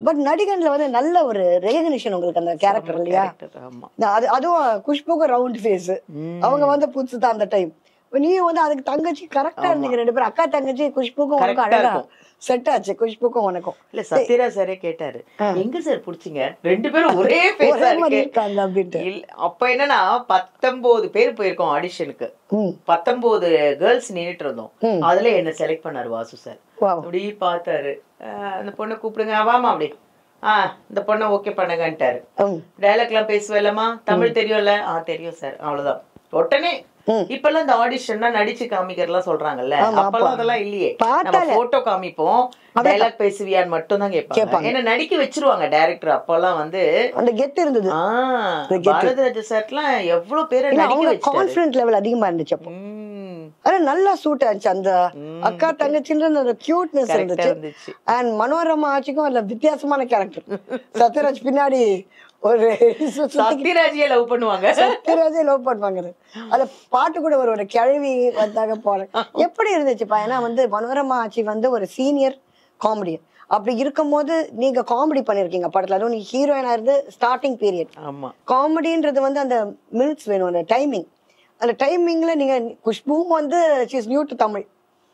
But நடிகன்ல வந்து நல்ல ஒரு ரெகக்னிஷன் உங்களுக்கு அந்த கேரக்டர் இல்லையா? அதுவும் குஷ்புக்கு ரவுண்ட் ஃபேஸ், அவங்க வந்து புதுசு தான் அந்த டைம். நீயும் வந்து அதுக்கு தங்கச்சி கரெக்டா இருந்தீங்க, 2 பேரும் அக்கா தங்கச்சி. குஷ்புக்கும் உனக்கும் அழகா செட் ஆச்சு, குஷ்புக்கும் உனக்கும். இல்ல சத்யராஜ் சாரே கேட்டாரு, எங்க சார் புடிச்சிங்க 2 பேரும் ஒரே ஃபேஸா இருக்காங்க அப்படின்ட்டு. அப்ப என்னன்னா 19 பேர் போயிருக்கோம் ஆடிஷனுக்கு, 19 கேர்ள்ஸ் நின்னுட்டு இருந்தோம். அதுல என்ன செலக்ட் பண்ணாரு வாசு சார். அப்படி பார்த்தாரு, அந்த பொண்ணை கூப்பிடுங்க வாமா அப்படி, இந்த பொண்ணை ஓகே பண்ணுங்கன்ட்டாரு. டைலாக் எல்லாம் பேசுவேலமா, தமிழ் தெரியும்ல? தெரியும் சார், அவ்வளவுதான். உடனே இப்பெல்லாம் இந்த ஆடிஷன்னா நடிச்சு காமிக்கிறலாம் சொல்றாங்கல்ல, அப்பெல்லாம் அதெல்லாம் இல்லையே. நம்ம போட்டோ காமிப்போம், டைலாக் பேசுவியான்னு மட்டும் தான் கேட்பாங்க. ஏன்னா நடிக்க வச்சிருவாங்க டைரக்டர். அப்பெல்லாம் வந்து அந்த கெட் இருந்தது. பாரதிராஜ சார்லாம் எவ்வளவு பேரை நடிக்க வச்சாரு. கான்ஃபிடன்ஸ் லெவல் அதிகமா இருந்துச்சு அப்போ. அது நல்லா சூட் ஆச்சு, அந்த அக்கா தங்கச்சின்ற கியூட்னஸ் இருந்துச்சு. அண்ட் மனோரமா ஆட்சிக்கும் அதுல வித்தியாசமான கேரக்டர். சத்யராஜ் பின்னாடி ஒரு சத்யராஜே லவ் பண்ணுவாங்க, சத்யராஜே லவ் பண்ணுவாங்க. அது பாட்டு கூட ஒரு கிழவி வந்தாங்க போறேன். எப்படி இருந்துச்சுப்பா? ஏன்னா வந்து மனோரமா ஆட்சி வந்து ஒரு சீனியர் காமெடியன். அப்படி இருக்கும் போது நீங்க காமெடி பண்ணிருக்கீங்க படத்துல, அதுவும் நீங்க ஹீரோயினா இருந்து ஸ்டார்டிங் பீரியட். காமெடின்றது வந்து அந்த மினிட்ஸ் வேணும், அந்த டைமிங். அந்த டைமிங்ல நீங்க குஷ்புவும் வந்து she is new to Tamil.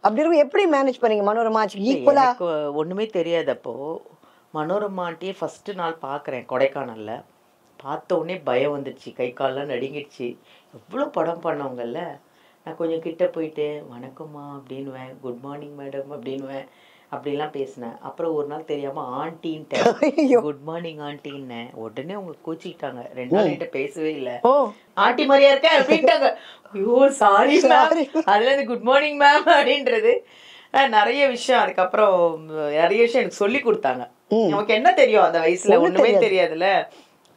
அப்படி இருக்கும் எப்படி மேனேஜ் பண்ணீங்க மனோரமா ஆட்சி ஈக்குவலா? ஒண்ணுமே தெரியாது அப்போ. மனோரமாட்டியே ஃபர்ஸ்ட் நாள் பாக்குறேன் கொடைக்கானல்ல. பார்த்த உடனே பயம் வந்துடுச்சு, கை கால்லாம் நடுங்கிடுச்சு. எவ்வளோ படம் பண்ணவங்கல்ல. நான் கொஞ்சம் கிட்ட போயிட்டு வணக்கம்மா அப்படின்னுவேன், குட் மார்னிங் மேடம் அப்படின்னுவேன், அப்படிலாம் பேசினேன். அப்புறம் ஒரு நாள் தெரியாம ஆண்டின்ட்டேன், குட் மார்னிங் ஆண்டின்னேன். உடனே அவங்க கூச்சிக்கிட்டாங்க. 2 நாள் கிட்ட பேசவே இல்லை. ஆண்டி மாதிரியா இருக்க அப்படின்ட்டாங்க. ஐயோ சாரி மேம், அதுல இருந்து குட் மார்னிங் மேம் அப்படின்றது நிறைய விஷயம். அதுக்கப்புறம் நிறைய விஷயம் எனக்கு சொல்லி கொடுத்தாங்க. நமக்கு என்ன தெரியும் அந்த வயசுல, ஒண்ணுமே தெரியாதுல்ல.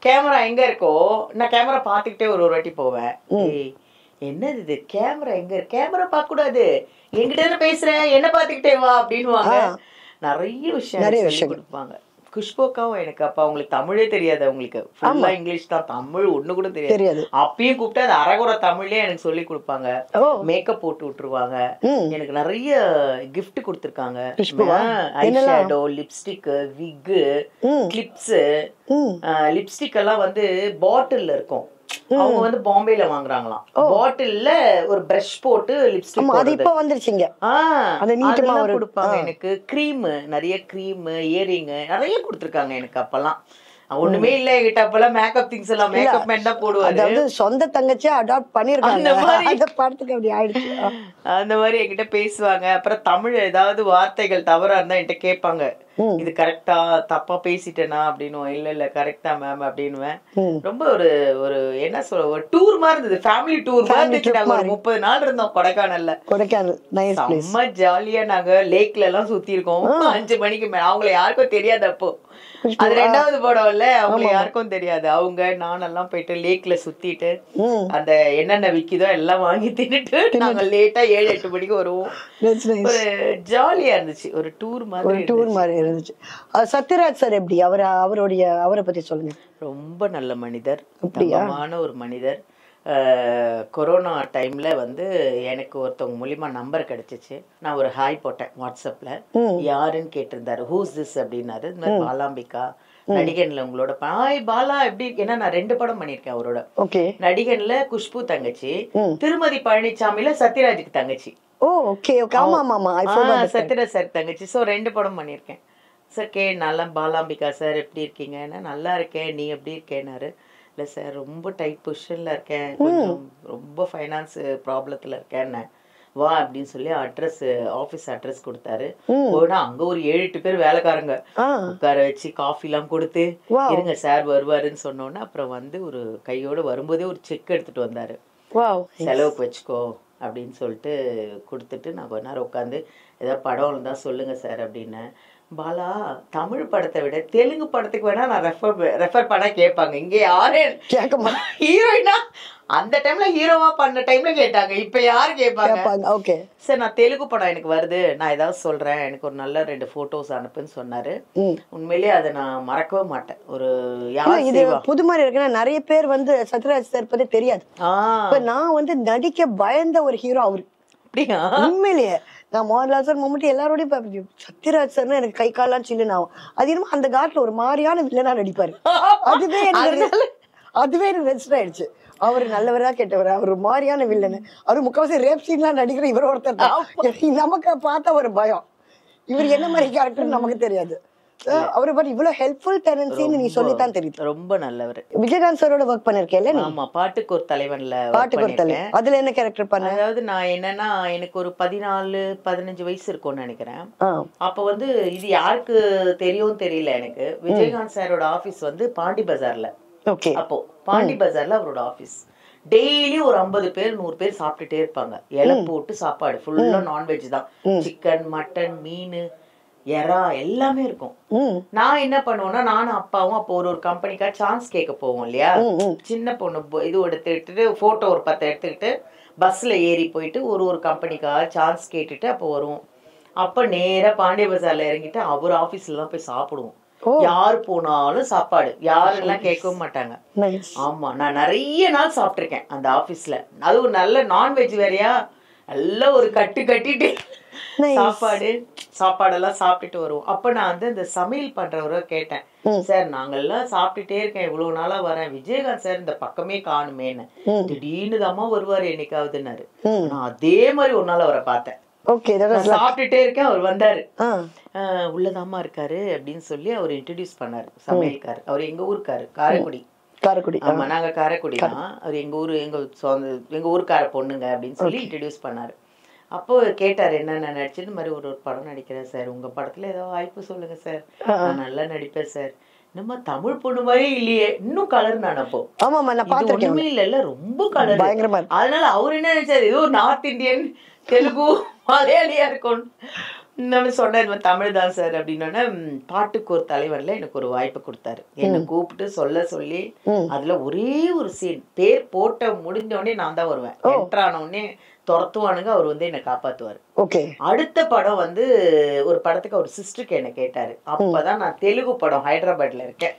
கேமரா எங்க இருக்கோ நான் கேமரா பாத்துக்கிட்டே ஒரு வாட்டி போவேன். என்னது இது கேமரா எங்க இருக்கு, கேமரா பார்க்க கூடாது, என்கிட்ட பேசுறேன், என்ன பாத்துக்கிட்டே வா அப்படின்னுவாங்க. நிறைய விஷயம் கொடுப்பாங்க. குஷ்போக்காவும் எனக்கு அப்ப அவங்களுக்கு தமிழே தெரியாது, அவங்களுக்கு ஃபுல்லா இங்கிலீஷ் தான், தமிழ் ஒண்ணு கூட தெரியாது. அப்பயும் கூப்பிட்டு அது அரகுற தமிழ்லயே எனக்கு சொல்லி கொடுப்பாங்க. மேக்கப் போட்டு விட்டுருவாங்க. எனக்கு நிறைய கிஃப்ட் கொடுத்துருக்காங்க. ஐஷேடோ, லிப்ஸ்டிக், விக், கிளிப்ஸ். லிப்ஸ்டிக் எல்லாம் வந்து பாட்டில்ல இருக்கும். அவங்க வந்து பாம்பேல வாங்குறாங்களாம். பாட்டில்ல ஒரு பிரஷ் போட்டு லிப்ஸ்டிக் கொடுப்பாங்க. எனக்கு கிரீம், நிறைய கிரீம், இயரிங் நிறைய கொடுத்துருக்காங்க எனக்கு. அப்பெல்லாம் ஒண்ணுமே இல்ல என்கிட்ட. அப்பெல்லாம் மேக்கப் திங்ஸ் எல்லாம் மேக்கப் மேன் தான் போடுவாரு. அதாவது சொந்த தங்கச்சியா அடாப்ட் பண்ணிருக்காங்க அந்த படத்துக்கு. அப்படி ஆயிடுச்சு. அந்த மாதிரி என்கிட்ட பேசுவாங்க. அப்புறம் தமிழ் ஏதாவது வார்த்தைகள் தவறா இருந்தா என்கிட்ட கேட்பாங்க, இது கரெக்டா தப்பா பேசிட்டேனா அப்படின்னு. இல்ல இல்ல கரெக்டா மேம் அப்படின்னுவேன். ரொம்ப ஒரு ஒரு என்ன சொல்ற, ஒரு டூர் மாதிரி இருந்தது, ஃபேமிலி டூர் மாதிரி. ஒரு 30 நாள் இருந்தோம் கொடைக்கானல்ல. செம்ம ஜாலியா நாங்க லேக்ல எல்லாம் சுத்தி இருக்கோம். 5 மணிக்கு மேல. அவங்களை யாருக்கும் தெரியாது அப்போ, அது 2வது படம் இல்ல, அவங்க யாருக்கும் தெரியாது. அவங்க நானெல்லாம் போயிட்டு லேக்ல சுத்திட்டு அந்த என்னென்ன விக்குதோ எல்லாம் வாங்கி தின்னுட்டு நாங்க லேட்டா 7-8 மணிக்கு வருவோம். ஒரு ஜாலியா இருந்துச்சு, ஒரு டூர் மாதிரி இருந்துச்சு. சத்யராஜ் சார் எப்படி, அவரை பத்தி சொல்லுங்க. ரொம்ப நல்ல மனிதர், தங்கமான ஒரு மனிதர். கொரோனா டைம்ல வந்து எனக்கு ஒருத்தவங்க மூலியமா நம்பர் கிடைச்சிச்சு. நான் ஒரு ஹாய் போட்டேன் வாட்ஸ்அப்ல. யாருன்னு கேட்டிருந்தாரு, ஹூஸ் திஸ் அப்படின்னாரு. இந்த மாதிரி பாலாம்பிகா நடிகன்ல உங்களோட ஹாய் பாலா எப்படி. ஏன்னா நான் 2 படம் பண்ணிருக்கேன் அவரோட. நடிகன்ல குஷ்பு தங்கச்சி, திருமதி பழனிசாமில சத்யராஜுக்கு தங்கச்சி. சத்யராஜ் சார் தங்கச்சி. ஸோ 2 படம் பண்ணியிருக்கேன் சார். நல்லா பாலாம்பிகா சார் எப்படி இருக்கீங்க, நல்லா இருக்கேன், நீ எப்படி இருக்கேன்னாரு. இல்லை சார் ரொம்ப டைட் பொசிஷன்ல இருக்கேன், கொஞ்சம் ரொம்ப ஃபைனான்ஸ் ப்ராப்ளத்துல இருக்கேன்னு. வா அப்படின்னு சொல்லி ஆஃபீஸ் அட்ரஸ் கொடுத்தாரு. போனா அங்க ஒரு 7-8 பேர் வேலைக்காரங்க உட்கார வச்சு காஃபி எல்லாம் கொடுத்து, இருங்க சார் வருவாருன்னு சொன்னோன்னா அப்புறம் வந்து ஒரு கையோட வரும்போதே ஒரு செக் எடுத்துட்டு வந்தாரு. செலவுக்கு வச்சுக்கோ அப்படின்னு சொல்லிட்டு கொடுத்துட்டு நான் கொஞ்ச நேரம் உட்காந்து ஏதாவது படம் இருந்தா சொல்லுங்க சார் அப்படின்னு. பாலா தமிழ் படத்தை விட தெலுங்கு படத்துக்கு வேணா நான் ரெஃபர் பண்ண கேட்பாங்க. இங்க யாரு கேட்க மாட்டேன். ஹீரோயினா அந்த டைம்ல ஹீரோவா பண்ண டைம்ல கேட்டாங்க, இப்ப யாரு கேட்பாங்க. சார் நான் தெலுங்கு படம் எனக்கு வருது, நான் ஏதாவது சொல்றேன், எனக்கு ஒரு நல்ல 2 போட்டோஸ் அனுப்புன்னு சொன்னாரு. உண்மையிலேயே அதை நான் மறக்கவே மாட்டேன். ஒரு இது புது மாதிரி இருக்குன்னா நிறைய பேர் வந்து சத்யராஜ் சார் பத்தி தெரியாது. நான் வந்து நடிக்க பயந்த ஒரு ஹீரோ அவரு. உண்மையிலேயே நான் மோகன்லால் சார் மம்முட்டி எல்லாரோடையும் சத்யராஜ் சார்னு எனக்கு கை கால்லாம் சில்லுன்னு ஆகும். அது என்னமோ அந்த காலத்துல ஒரு மாதிரியான வில்லனா நடிப்பாரு. அதுவே எனக்கு ரெஜிஸ்டர் ஆயிடுச்சு. அவரு நல்லவரா கெட்டவரா, அவர் ஒரு மாதிரியான வில்லனு. அவரு முக்கால்வாசி ரேப் சீன்லாம் நடிக்கிற இவர் ஒருத்தர் தான். நமக்கு பார்த்தா ஒரு பயம், இவர் என்ன மாதிரி கேரக்டர் நமக்கு தெரியாது. அவரை பத்தி இவ்வளவு ஹெல்ப்ஃபுல் டெனன்சின்னு நீ சொல்லித்தான் தெரியுது. ரொம்ப நல்லவர். விஜயகாந்த் சாரோட ஒர்க் பண்ணிருக்கேன்ல நீ? ஆமா, பாட்டுக்கு ஒரு தலைவன்ல பாட்டுக்கு ஒரு தலைவன். அதுல என்ன கேரக்டர் பண்ண? அதாவது நான் என்னன்னா, எனக்கு ஒரு 14-15 வயசு இருக்கும்னு நினைக்கிறேன். அப்ப வந்து இது யாருக்கு தெரியும் தெரியல எனக்கு. விஜயகாந்த் சாரோட ஆபீஸ் வந்து பாண்டி பஜார்ல. அப்போ பாண்டி பஜார்ல அவரோட ஆபீஸ். டெய்லி ஒரு 50 பேர் 100 பேர் சாப்பிட்டுட்டே இருப்பாங்க. இலை போட்டு சாப்பாடு ஃபுல்லா நான்வெஜ் தான். சிக்கன், மட்டன், மீன், எறா எல்லாமே இருக்கும். நான் என்ன பண்ணுவேன்னா, நானும் அப்பாவும் அப்போ ஒரு கம்பெனிக்கா சான்ஸ் கேட்க போவோம் இல்லையா. சின்ன பொண்ணு இது எடுத்துக்கிட்டு போட்டோ ஒரு 10 எடுத்துக்கிட்டு பஸ்ல ஏறி போயிட்டு ஒரு கம்பெனிக்காக சான்ஸ் கேட்டுட்டு அப்போ வருவோம். அப்ப நேரா பாண்டிய பஜார்ல இறங்கிட்டு அவர் ஆபீஸ்ல தான் போய் சாப்பிடுவோம். யாரு போனாலும் சாப்பாடு, யாரெல்லாம் கேட்கவும் மாட்டாங்க. ஆமா, நான் நிறைய நாள் சாப்பிட்டிருக்கேன் அந்த ஆபீஸ்ல. அதுவும் நல்ல நான்வெஜ் வேறையா, நல்ல ஒரு கட்டிட்டு சாப்பாடெல்லாம் சாப்பிட்டுட்டு வருவோம். அப்ப நான் வந்து இந்த சமையல் பண்றவரை கேட்டேன், சார் நாங்கெல்லாம் சாப்பிட்டுட்டே இருக்கேன், இவ்வளவு நாளா வரேன், விஜயகாந்த் சார் இந்த பக்கமே காணுமேன்னு. திடீர்னு தாமா வருவாரு என்னைக்காவதுன்னாரு. நான் அதே மாதிரி ஒரு நாள் அவரை பார்த்தேன். சாப்பிட்டுட்டே இருக்கேன், அவர் வந்தாரு. உள்ளதாமா இருக்காரு அப்படின்னு சொல்லி அவர் இன்ட்ரடியூஸ் பண்ணாரு. சமையல்காரு. அவர் எங்க ஊருக்காரு, காரைக்குடி. ஆமா, நாங்க காரைக்குடி தான். அவர் எங்க ஊருக்கார பொண்ணுங்க அப்படின்னு சொல்லி இன்ட்ரடியூஸ் பண்ணாரு. அப்போ கேட்டாரு என்னென்ன நடிச்சுன்னு. மாதிரி ஒரு படம் நடிக்கிறேன் சார், உங்க படத்துல ஏதாவது வாய்ப்பு சொல்லுங்க சார், நான் நல்லா நடிப்பேன் சார். நம்ம தமிழ் பொண்ணு மாதிரி இல்லையே, இன்னும் கலர். நான் அப்போ ஒண்ணுமே இல்ல, ரொம்ப கலர். அதனால அவர் என்ன நினைச்சாரு, ஏதோ நார்த் இந்தியன், தெலுங்கு, மலையாளியா இருக்கும். நம்ம சொன்னேன் தமிழ் தான் சார் அப்படின்னோடனே, பாட்டுக்கு ஒரு தலைவன்ல எனக்கு ஒரு வாய்ப்பு கொடுத்தாரு. என்னை கூப்பிட்டு சொல்லி அதுல ஒரே ஒரு சீன், பேர் போட்ட முடிஞ்ச உடனே நான் தான் வருவேன். என்டர் ஆன உடனே துரத்துவானுங்க, அவர் வந்து என்னை காப்பாத்துவாரு. அடுத்த படம் வந்து ஒரு படத்துக்கு அவர் சிஸ்டருக்கு என்ன கேட்டாரு. அப்பதான் நான் தெலுங்கு படம் ஹைதராபாத்ல இருக்கேன்.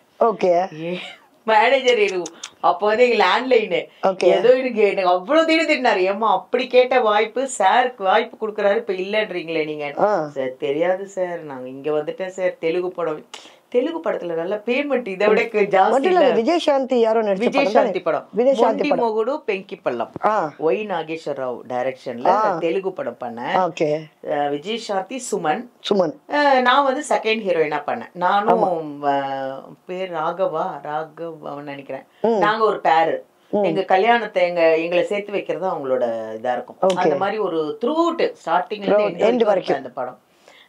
மேனேஜர் அப்போ வந்து எங்க லேண்ட்லைனு ஏதோ எனக்கு அவ்வளவு திட்டினாரு. ஏமா அப்படி கேட்ட வாய்ப்பு சாருக்கு வாய்ப்பு கொடுக்குறாரு, இப்ப இல்லன்றீங்களே நீங்க. சார் தெரியாது சார், நாங்க இங்க வந்துட்டேன் சார். தெலுங்கு படத்துல நல்ல பேமெண்ட் இதை விட ஜாஸ்தி. விஜயசாந்தி யாரோ விஜயசாந்தி படம், விஜயசாந்தி மொகுடு பெங்கி பள்ளம், ஒய் நாகேஸ்வர் ராவ் டைரக்ஷன்ல தெலுங்கு படம் பண்ணேன். விஜயசாந்தி சுமன். நான் வந்து செகண்ட் ஹீரோயினா பண்ணேன். நானும் பேர் ராகவன் நினைக்கிறேன். நாங்க ஒரு பேரு. எங்க கல்யாணத்தை எங்களை சேர்த்து வைக்கிறது அவங்களோட இதா இருக்கும். அந்த மாதிரி ஒரு த்ரூ அவுட் ஸ்டார்டிங்ல இருந்து வரைக்கும் அந்த படம்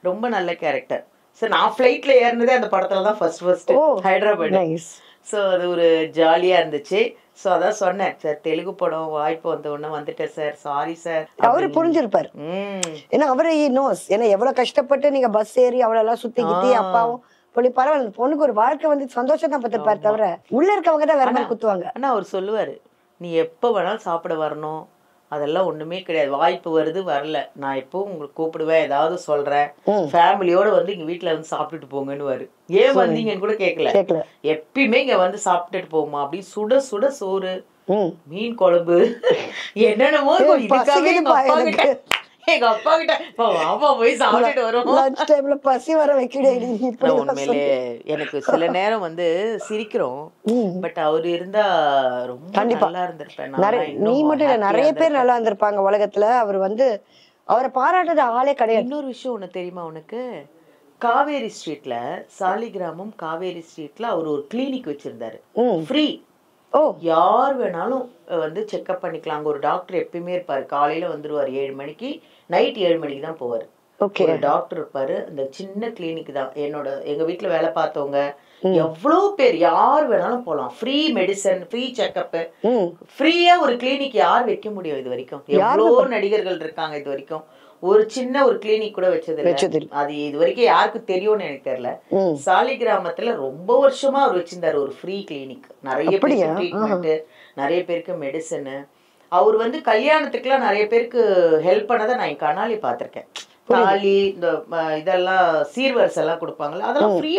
ரொம்ப நல்ல கேரக்டர். சார் நான் ஃப்ளைட்ல ஏறினதே அந்த படத்துல தான் ஃபர்ஸ்ட் ஹைதராபாத். ஸோ அது ஒரு ஜாலியா இருந்துச்சு. ஸோ அதான் சொன்னேன் சார், தெலுங்கு படம் வாய்ப்பு வந்த உடனே வந்துட்டேன் சார், சாரி சார். அவரு புரிஞ்சிருப்பாரு, ஏன்னா அவரே நோஸ். ஏன்னா எவ்வளவு கஷ்டப்பட்டு நீங்க பஸ் ஏறி அவ்வளவு சுத்தி அப்பாவும் பொண்ணு பரவாயில்ல, பொண்ணுக்கு ஒரு வாழ்க்கை வந்து சந்தோஷம் தான் பார்த்துப்பாரு, தவிர உள்ள இருக்கவங்க தான் வேற மாதிரி குத்துவாங்க. ஆனா அவர் சொல்லுவாரு, நீ எப்ப வேணாலும் சாப்பிட வரணும், அதெல்லாம் ஒண்ணுமே கிடையாது. வாய்ப்பு வருது வரல, நான் எப்பவும் உங்களுக்கு கூப்பிடுவேன், ஏதாவது சொல்றேன், ஃபேமிலியோட வந்து இங்க வீட்டுல வந்து சாப்பிட்டுட்டு போங்கன்னு. ஏன் வந்தீங்கன்னு கூட கேட்கல, எப்பயுமே இங்க வந்து சாப்பிட்டுட்டு போமா அப்படி சுட சுட சோறு, மீன் குழம்பு, என்னென்னமோ. எங்க அப்பா கிட்ட அப்பா போய் சாப்பிட்டுட்டு வரும். பசி வர வைக்கிறேன். உண்மையிலே எனக்கு சில நேரம் வந்து சிரிக்கிறோம், பட் அவரு இருந்தா ரொம்ப நல்லா இருந்திருப்பேன். நீ மட்டும் இல்ல, நிறைய பேர் நல்லா இருந்திருப்பாங்க உலகத்துல. அவர் வந்து அவரை பாராட்டுற ஆளே கிடையாது. இன்னொரு விஷயம் ஒண்ணு தெரியுமா உனக்கு, காவேரி ஸ்ட்ரீட்ல, சாலிகிராமம் காவேரி ஸ்ட்ரீட்ல அவர் ஒரு கிளினிக் வச்சிருந்தாரு, ஃப்ரீ. யார் வேணாலும் வந்து செக்அப் பண்ணிக்கலாம். அங்க ஒரு டாக்டர் எப்பயுமே இருப்பாரு. காலையில வந்துருவாரு 7 மணிக்கு, நைட் 7 மணிக்கு தான் போவாரு. ஒரு டாக்டர் இருப்பாரு. அந்த சின்ன கிளினிக் தான். எங்க வீட்டுல வேலை பார்த்தவங்க எவ்வளவு பேர், யார் வேணாலும் போலாம். ஃப்ரீ மெடிசன், ஃப்ரீ செக்அப், ஃப்ரீயா ஒரு கிளினிக் யார் வைக்க முடியும் இது வரைக்கும்? எவ்வளவோ நடிகர்கள் இருக்காங்க, இது வரைக்கும் ஒரு சின்ன ஒரு கிளினிக் கூட வச்சது. அது இது வரைக்கும் யாருக்கு தெரியும்னு எனக்கு தெரியல. சாலிகிராமத்துல ரொம்ப வருஷமா அவர் வச்சிருந்தாரு ஒரு ஃப்ரீ கிளினிக். நிறைய பேருக்கு ட்ரீட்மெண்ட், நிறைய பேருக்கு மெடிசன். அவர் வந்து கல்யாணத்துக்குலாம் நிறைய பேருக்கு ஹெல்ப் பண்ணதை நான் என் கண்ணாலே பார்த்திருக்கேன். தாலி, இந்த இதெல்லாம் சீர்வரிசை எல்லாம் கொடுப்பாங்கல்ல, அதெல்லாம் ஃப்ரீ